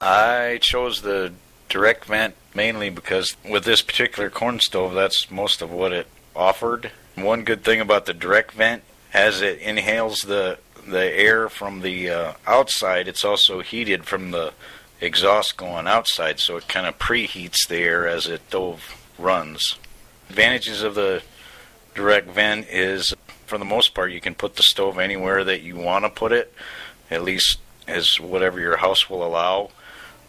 I chose the direct vent mainly because with this particular corn stove, that's most of what it offered. One good thing about the direct vent, as it inhales the air from the outside, it's also heated from the exhaust going outside, so it kind of preheats the air as the stove runs. Advantages of the direct vent is, for the most part, you can put the stove anywhere that you want to put it, at least as whatever your house will allow.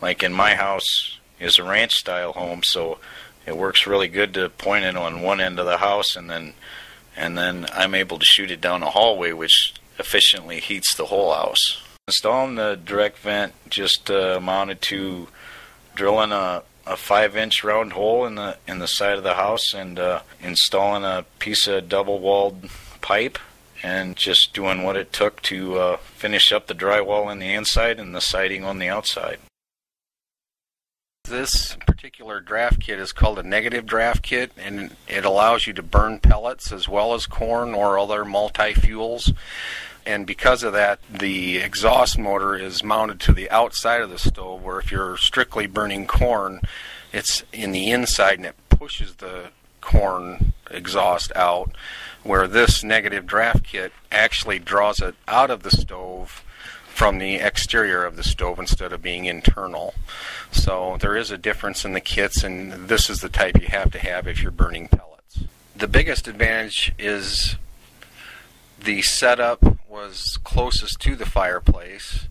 Like in my house is a ranch style home, so it works really good to point it on one end of the house, and then I'm able to shoot it down a hallway, which efficiently heats the whole house. Installing the direct vent just amounted to drilling a 5-inch round hole in the side of the house and installing a piece of double-walled pipe and just doing what it took to finish up the drywall on the inside and the siding on the outside. This particular draft kit is called a negative draft kit, and it allows you to burn pellets as well as corn or other multi-fuels. And because of that, the exhaust motor is mounted to the outside of the stove, where if you're strictly burning corn, it's in the inside and it pushes the corn exhaust out, where this negative draft kit actually draws it out of the stove from the exterior of the stove instead of being internal. So there is a difference in the kits, and this is the type you have to have if you're burning pellets. The biggest advantage is the setup was closest to the fireplace,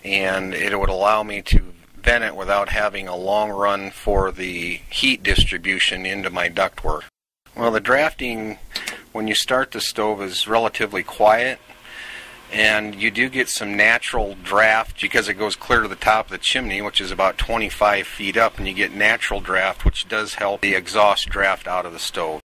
and it would allow me to vent it without having a long run for the heat distribution into my ductwork. Well, the drafting when you start the stove is relatively quiet, and you do get some natural draft because it goes clear to the top of the chimney, which is about 25 feet up, and you get natural draft, which does help the exhaust draft out of the stove.